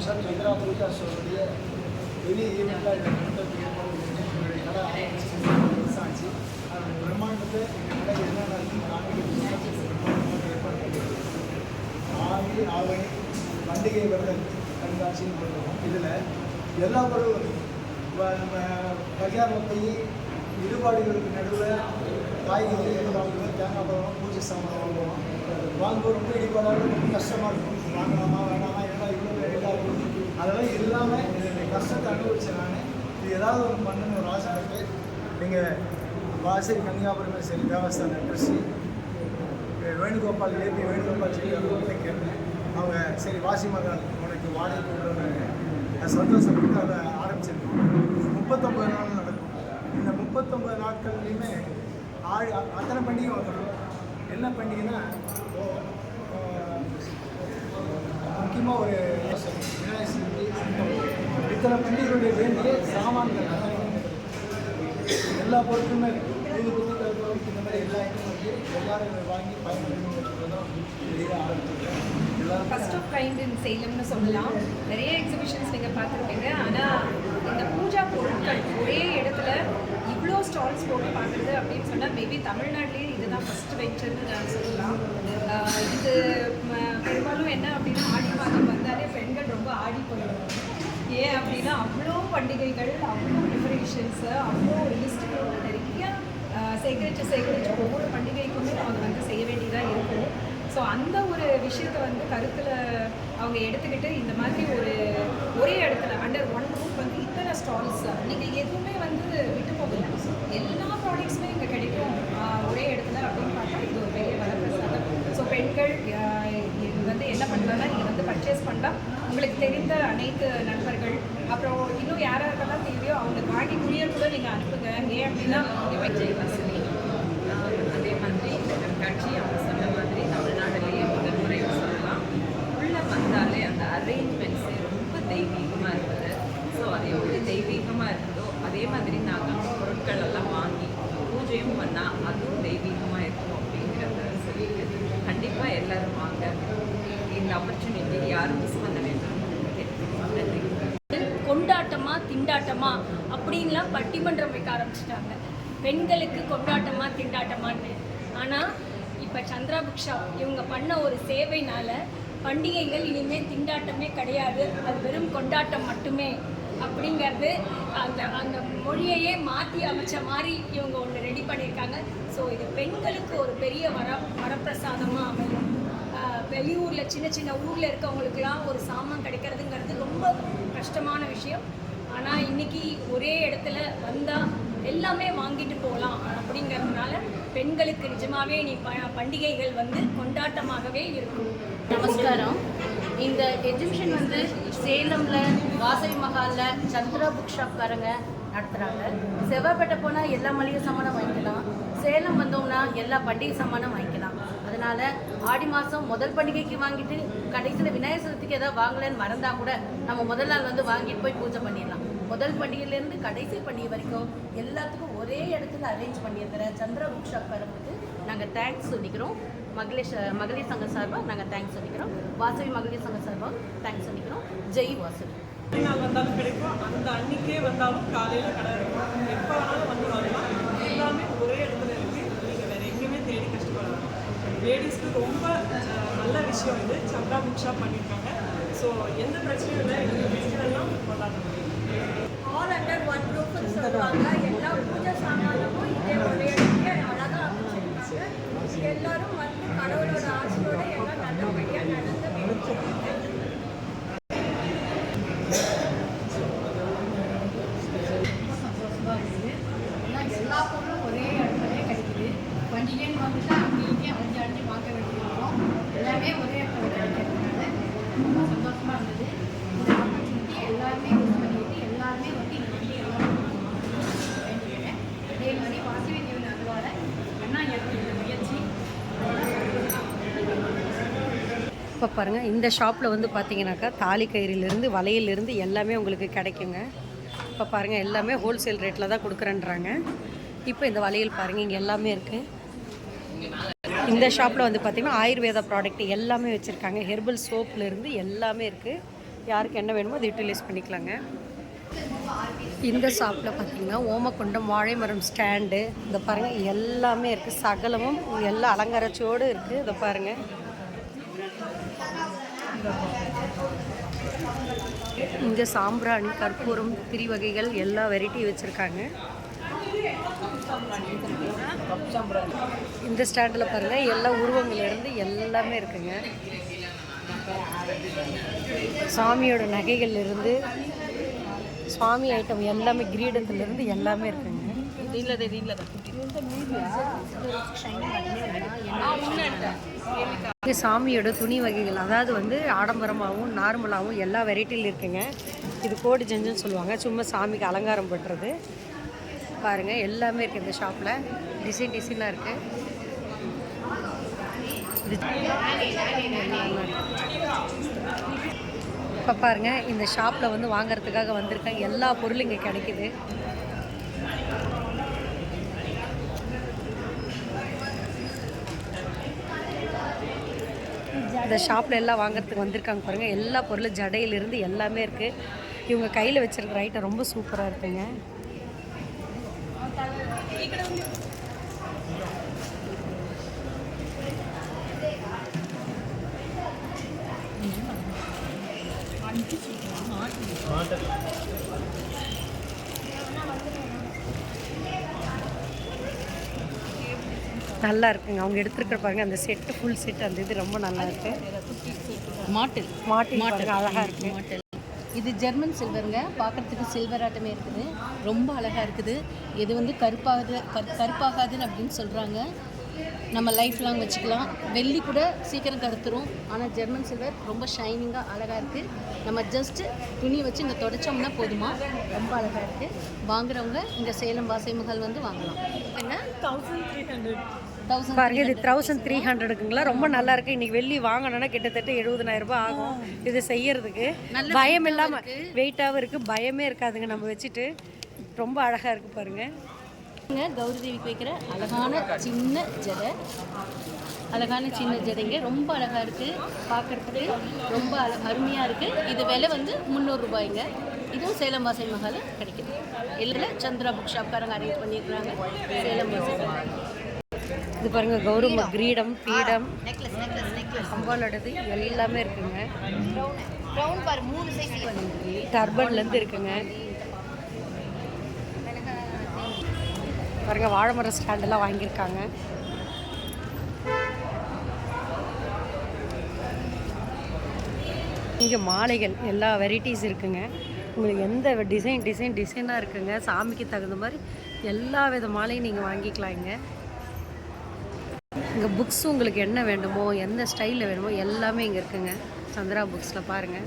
சந்திரா பூஜாஸோடைய வெளி ஈவெண்ட்டாக இதை நடத்துறதுக்கு கடை ஆச்சு. அதோட பிரம்மாண்டத்தை எங்கள் கடை என்னென்ன ஆடி ஆவணி பண்டிகை விரதம் கண்காட்சின்னு பண்ணுவோம். இதில் எல்லா பொருளும் நம்ம கல்யாணம் போய் ஈடுபாடுகளுக்கு நடுவில் காய்கறி வாங்குவோம், தேங்காய் பழம், பூஜை சாமான் வாங்குவோம். வாங்குவோம் ரொம்ப ஈடுபாடாக ரொம்ப கஷ்டமாக இருக்கும். வாங்கலாமா வேணாமா ஏன்னா இவ்வளோ ரேட்டாக இருக்கும். அதெல்லாம் இல்லாமல் என்னுடைய கஷ்டத்தை அனுபவிச்சேன். நான் இது ஏதாவது ஒன்று பண்ணணும்னு ஒரு ஆசை இருக்குது. நீங்கள் வாசல் கன்னியாகுமரி சரி தேவஸ்தான ட்ரஸ்டி வேணுகோபால் ஏபி வேணுகோபால் சொல்லி அவங்கள்ட்ட கேட்டேன். அவங்க சரி வாசி மகால் உனக்கு வாடகை கொடுக்குறோன்னு சந்தோஷப்பட்டு அதை ஆரம்பிச்சிருக்கோம். 39 நாள் நடக்கும். இந்த 39 நாட்கள்லையுமே அத்தனை பண்டிகை வந்துடும். என்ன பண்டிகைன்னா முக்கியமாக ஒரு விநாயகர் சதுர்த்தி, இத்தனை பண்டிகைகளுடைய வேண்டிய சாமான்கள் எல்லா பொருட்களுமே புது புது கருப்பொருள் இந்த மாதிரி எல்லா ஐட்டமும் வந்து எல்லாரும் வாங்கி பயன்படுத்தணும் ஆரம்பிச்சிருக்கேன். ஃபர்ஸ்ட் ஆஃப் கைண்ட் இன் சேலம்னு சொல்லலாம். நிறைய எக்ஸிபிஷன்ஸ் நீங்கள் பார்த்துருப்பீங்க. ஆனால் இந்த பூஜா பொருட்கள் ஒரே இடத்துல இவ்வளோ ஸ்டால்ஸ் போட்டு பார்க்குறது அப்படின்னு சொன்னால் மேபி தமிழ்நாட்டிலேயே இதுதான் ஃபஸ்ட் வெஞ்சர்னு நான் சொல்லலாம். இது பெரும்பாலும் என்ன அப்படின்னா ஆடி மாதம் வந்தாலே பெண்கள் ரொம்ப ஆடி போயிடுவாங்க. ஏன் அப்படின்னா அவ்வளோ பண்டிகைகள், அவ்வளோ ப்ரிப்பரேஷன்ஸு, அவ்வளோ லிஸ்ட்டுகளோட நிறைய சேகரித்து ஒவ்வொரு பண்டிகைக்குமே அவங்க வந்து செய்ய வேண்டியதாக இருக்கும். ஸோ அந்த ஒரு விஷயத்தை வந்து கருத்தில் அவங்க எடுத்துக்கிட்டு இந்த மாதிரி ஒரே இடத்துல அண்டர் ஒன் ரூப் வந்து இத்தனை ஸ்டால்ஸ் நீங்கள் எதுவுமே வந்து விட்டு போகல, எல்லா ப்ராடக்ட்ஸுமே இங்கே கிடைக்கும் ஒரே இடத்துல அப்படின்னு பார்த்தா இது ஒரு பெரிய வரப்பிரசாதம். ஸோ பெண்கள் வந்து என்ன பண்ணலாம்னா நீங்கள் வந்து பர்ச்சேஸ் பண்ணலாம். உங்களுக்கு தெரிந்த அனைத்து நண்பர்கள் அப்புறம் இன்னும் யாரெல்லாம் தேவையோ அவங்களுக்கு வாங்கி குடியர் கூட நீங்கள் அனுப்புங்க. ஏன் அப்படின்னா விஜய் வசதி அதே மாதிரி இந்த கண்காட்சி அவங்க சொன்ன மாதிரி தமிழ்நாட்டிலேயே முதல் முறை சொல்லலாம். உள்ளே வந்தாலே அந்த அரேஞ்ச்மெண்ட்ஸு ரொம்ப தெய்வீகமாக இருக்குது. ஸோ அது எப்படி தெய்வீகமாக இருக்குதோ அதே மாதிரி நாங்கள் பொருட்கள் எல்லாம் வாங்கி பூஜையும் பண்ணால் அதுவும் தெய்வீகமாக இருக்கும் அப்படிங்கிறத சொல்லிட்டு கண்டிப்பாக எல்லோரும் வாங்க. இந்த ஆப்பர்ச்சுனிட்டி யாரும் மிஸ் பண்ண வேண்டும். நன்றி. கொண்டாட்டமா திண்டாட்டமா அப்படின்லாம் பட்டிமன்றம் வைக்க ஆரம்பிச்சிட்டாங்க. பெண்களுக்கு கொண்டாட்டமா திண்டாட்டமான்னு. ஆனால் இப்போ சந்திரா புக் ஷாப் இவங்க பண்ண ஒரு சேவைனால பண்டிகைகள் இனிமேல் திண்டாட்டமே கிடையாது, அது வெறும் கொண்டாட்டம் மட்டுமே அப்படிங்கிறது அந்த மொழியையே மாற்றி அமைச்ச மாதிரி இவங்க ஒன்று ரெடி பண்ணியிருக்காங்க. ஸோ இது பெண்களுக்கு ஒரு பெரிய வரப்பிரசாதமாக அமையும். வெளியூரில் சின்ன ஊரில் இருக்கவங்களுக்கெல்லாம் ஒரு சாமான் கிடைக்கிறதுங்கிறது ரொம்ப கஷ்டமான விஷயம். ஆனால் இன்றைக்கி ஒரே இடத்துல வந்தால் எல்லாமே வாங்கிட்டு போகலாம் அப்படிங்கிறதுனால பெண்களுக்கு நிஜமாகவே பண்டிகைகள் வந்து கொண்டாட்டமாகவே இருக்கும். நமஸ்காரம். இந்த எக்ஸிபிஷன் வந்து சேலமில் வாசவி மஹாலில் சந்திரா புக் ஷாப்காரங்க நடத்துகிறாங்க. செவ்வாய்ப்பேட்டை போனால் எல்லா மளிகை சாமானும் வாங்கிக்கலாம், சேலம் வந்தோம்னா எல்லா பண்டிகை சாமானும் வாங்கிக்கலாம். அதனால் ஆடி மாதம் முதல் பண்டிகைக்கு வாங்கிட்டு கடைசியில் விநாயகர் சதுர்த்திக்கு எதாவது வாங்கலைன்னு மறந்தால் கூட நம்ம முதல் நாள் வந்து வாங்கிட்டு போய் பூஜை பண்ணிடலாம். முதல் பண்டிகையிலேருந்து கடைசி பண்டிகை வரைக்கும் எல்லாத்துக்கும் ஒரே இடத்துல அரேஞ்ச் பண்ணியிருக்கிற சந்திரா புக் ஷாப்காரங்களுக்கு நாங்கள் தேங்க்ஸ் சொல்லிக்கிறோம். மகளிர் சங்கம் சார்பாக நாங்கள் தேங்க்ஸ் சொல்லிக்கிறோம். வாசவி மகளிர் சங்கம் சார்பாக தேங்க்ஸ் சொல்லிக்கிறோம். ஜெய் வாசவி. நாள் வந்தாலும் கிடைக்கும், அந்த அன்றைக்கே வந்தாலும் காலையில் கடை இருக்கும், எப்போ வேணாலும் வந்து வாங்கலாம். எல்லாமே ஒரே இடத்துல இருக்குது. நீங்கள் வேறு எங்கேயுமே தேடி கஷ்டப்படலாம். லேடிஸ்க்கு ரொம்ப நல்ல விஷயம் இது சந்திரா புக் ஷாப் பண்ணியிருக்காங்க. ஸோ எந்த பிரச்சனையும் இல்லை, எந்த ஃபெஸ்டிவல்லாம் கொண்டாடணும். ஆல் அண்டர் ஒன் ரூப்னு சொல்லுவாங்க. எல்லா பூஜை சாமானமும் இதே ஒரே இடத்துக்கு அழகாக அமைச்சிருக்காங்க. எல்லாரும் வந்து கடவுளோட ஆசையோட எல்லாம் நல்லபடியாக நடந்து எல்லா பொருளும் ஒரே இடத்துலயே கிடைக்குது. பண்டிகைன்னு வந்துட்டு அங்கேயே அலைஞ்சு வாங்க வேண்டியிருக்கோம். எல்லாமே ஒரே இடத்துல கிடைக்கிறதுனால ரொம்ப சந்தோஷமாக இருந்தது. இந்த ஆப்பர்ச்சுனிட்டி எல்லாருமே யூஸ் பண்ணிட்டு எல்லாருமே வந்து இங்கே வேண்டிக்கிறேன். அதே மாதிரி வாசவி தேவன் அருளால் அண்ணா எடுத்துக்கிற முயற்சி. இப்போ பாருங்கள், இந்த ஷாப்பில் வந்து பார்த்தீங்கன்னாக்கா தாலி கயிறிலிருந்து வளையலிருந்து எல்லாமே உங்களுக்கு கிடைக்குங்க. இப்போ பாருங்கள், எல்லாமே ஹோல்சேல் ரேட்டில் தான் கொடுக்குறேன்றாங்க. இப்போ இந்த வளையல் பாருங்கள், இங்கே எல்லாமே இருக்குது. இந்த ஷாப்பில் வந்து பார்த்திங்கன்னா ஆயுர்வேதா ப்ராடக்ட் எல்லாமே வச்சுருக்காங்க. ஹெர்பல் சோப்லேருந்து எல்லாமே இருக்குது. யாருக்கு என்ன வேணுமோ அதை யூட்டிலைஸ் பண்ணிக்கலாங்க. இந்த ஷாப்பில் பார்த்திங்கன்னா ஓமக்குண்டம், வாழை மரம் ஸ்டாண்டு, இதை பாருங்கள் எல்லாமே இருக்குது. சகலமும் எல்லாம் அலங்காரச்சோடு இருக்குது. இதை பாருங்கள். இங்கே சாம்பிராணி, கற்பூரம், திரி வகைகள் எல்லா வெரைட்டி வச்சுருக்காங்க. இந்த ஸ்டாண்டில் பாருங்கள் எல்லா உருவங்கள்லேருந்து எல்லாமே இருக்குங்க. சாமியோட நகைகள்லேருந்து சுவாமி ஐட்டம் எல்லாமே, கிரீடத்துலேருந்து எல்லாமே இருக்குங்க. இங்கே சாமியோட துணி வகைகள், அதாவது வந்து ஆடம்பரமாகவும் நார்மலாகவும் எல்லா வெரைட்டியில் இருக்குங்க. இது கோடி ஜஞ்சுன்னு சொல்லுவாங்க, சும்மா சாமிக்கு அலங்காரம் பண்ணுறது. பாருங்கள் எல்லாமே இருக்குது இந்த ஷாப்பில். டிசைனாக இருக்குது. இப்போ பாருங்கள் இந்த ஷாப்பில் வந்து வாங்கிறதுக்காக வந்திருக்கேன். எல்லா பொருளும் இங்கே கிடைக்குது. இந்த ஷாப்பில் எல்லாம் வாங்கிறதுக்கு வந்திருக்காங்க பாருங்கள். எல்லா பொருளும் ஜடையிலிருந்து எல்லாமே இருக்குது. இவங்க கையில் வச்சுருக்கிற ஐட்டம் ரொம்ப சூப்பராக இருக்குங்க. நல்லா இருக்குங்க. அவங்க எடுத்துருக்கிற பாருங்க அந்த செட்டு, ஃபுல் செட், அந்த இது ரொம்ப நல்லா இருக்கு. மாட்டில் பாருங்க அழகாக இருக்கு. மாட்டில் இது ஜெர்மன் சில்வருங்க. பார்க்குறதுக்கு சில்வர் ஆட்டமே இருக்குது. ரொம்ப அழகாக இருக்குது. இது வந்து கருப்பாகாதுன்னு அப்படின்னு சொல்கிறாங்க. நம்ம லைஃப் லாங் வச்சுக்கலாம். வெள்ளி கூட சீக்கிரம் கருத்துரும். ஆனால் ஜெர்மன் சில்வர் ரொம்ப ஷைனிங்காக அழகாக இருக்குது. நம்ம ஜஸ்ட்டு துணி வச்சு இங்கே தொடச்சோம்னா போதுமா, ரொம்ப அழகாக இருக்குது. வாங்குறவங்க இங்கே சேலம் வாசை மஹால் வந்து வாங்கலாம். என்ன 1300 பாருங்க இது 1300க்குங்களா. ரொம்ப நல்லா இருக்கு. இன்னைக்கு வெள்ளி வாங்கணும்னா கிட்டத்தட்ட 70,000 ரூபாய் ஆகும். இது செய்யறதுக்கு பயம் இல்லாம வெயிட்டாகவும் இருக்கு, பயமே இருக்காதுங்க நம்ம வச்சுட்டு. ரொம்ப அழகா இருக்கு பாருங்க. கௌரி தேவிக்கு வைக்கிற அழகான சின்ன ஜடை, அழகான சின்ன ஜடைங்க ரொம்ப அழகாக இருக்குது. பார்க்குறதுக்கு ரொம்ப அருமையாக இருக்குது. இது விலை வந்து 300 ரூபாய்ங்க. இதுவும் சேலம் வாசை மஹால் கிடைக்குது. இல்லை சந்திரா புக் ஷாப்காரங்க அரேஞ்ச் பண்ணியிருக்கிறாங்க. சேலம் வாசை மஹால். இது பாருங்க கௌரவ கிரீடம், பீடம், கம்பாலோடது எல்லாமே இருக்குங்க. டர்பன்லேருந்து இருக்குங்க. பாருங்க வாழைமர ஸ்டாண்டெல்லாம் வாங்கியிருக்காங்க. இங்கே மாலைகள் எல்லா வெரைட்டிஸ் இருக்குங்க. உங்களுக்கு எந்த டிசைனாக இருக்குங்க. சாமிக்கு தகுந்த மாதிரி எல்லா வித மாலையும் நீங்கள் வாங்கிக்கலாம். இங்கே புக்ஸ் உங்களுக்கு என்ன வேண்டுமோ, எந்த ஸ்டைலில் வேணுமோ எல்லாமே இங்கே இருக்குங்க. சந்திரா புக்ஸில் பாருங்கள்.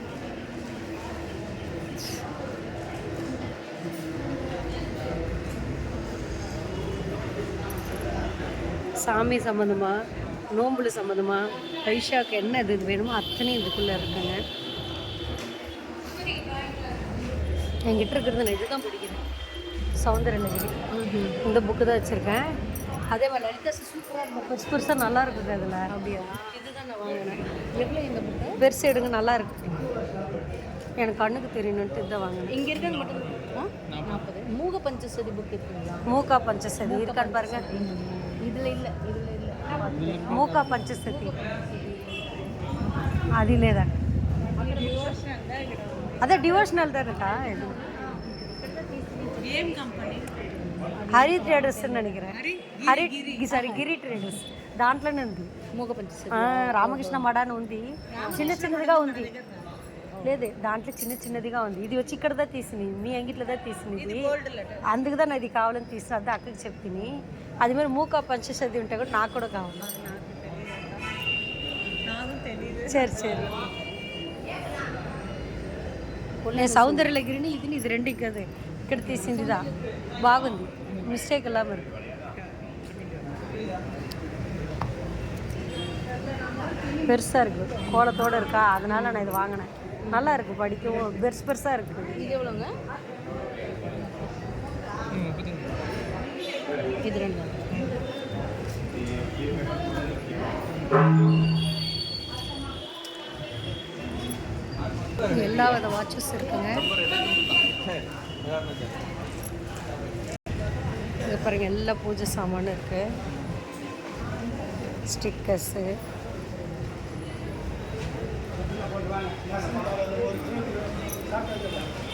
சாமி சம்மந்தமாக, நோம்புல சம்மந்தமாக, பைஷாக்கு என்ன இது வேணுமோ அத்தனையும் இதுக்குள்ளே இருக்குங்க. என்கிட்ட இருக்கிறது நான் இதுதான் பிடிக்கிறேன், சௌந்தரலகிரி. இந்த புக்கு தான் வச்சுருக்கேன். அதே மாதிரி லலிதா சூப்பராக இருக்கும், பெருசாக நல்லா இருக்குது. அதில் அப்படியா? இதுதான் நான் வாங்கினேன். எவ்வளோ இந்த புக்கு? பெருசு எடுங்க, நல்லா இருக்குது. எனக்கு கண்ணுக்கு தெரியணுன்ட்டு இதை வாங்கினேன். இங்கே இருக்கிறது மட்டும் 40. மூக பஞ்சசதி புக் இருக்குங்களா? மூகா பஞ்சசதி இருக்கான்னு பாருங்க. இதில் இல்லை. மூகா பஞ்சசதி அதிலே தான். அதான் டிவோஷனல் தான் இருக்கா? இது హరి ట్రేడర్స్ అని నిனைக்கிறேன். గిరి ట్రేడర్స్ దాంట్లోనే ఉంది. మూగ పంచసతి రామకృష్ణ మఠ అని ఉంది. చిన్నదిగా ఉంది. లేదు దాంట్లో చిన్నదిగా ఉంది. ఇది వచ్చి ఇక్కడ దా తీసినది, మీ అంగిట్లో దా తీసినది. అందుకు தான் ఇది కావాలని తీసిన. అదే అక్కడికి చెప్తిని. అది మరి మూక పంచసతి ఉంటే కూడా నాకు కూడా కావాలి. సరే నేను సౌందర్యలగిరిని ఇది రెండు కదా ఇక్కడ తీసిందిదా. బాగుంది, మిస్టేక్ ఇல்லாமல் இருக்கு. பெருசாக இருக்குது, கோலத்தோடு இருக்கா, அதனால நான் இது வாங்கினேன். நல்லா இருக்குது, படிக்கவும் பெருசாக இருக்குது. இது எவ்வளோங்க? இது 2. எல்லா வித வாட்சஸ் இருக்குங்க. இது பாருங்க, எல்லா பூஜை சாமானும் இருக்கு. ஸ்டிக்கர்ஸு,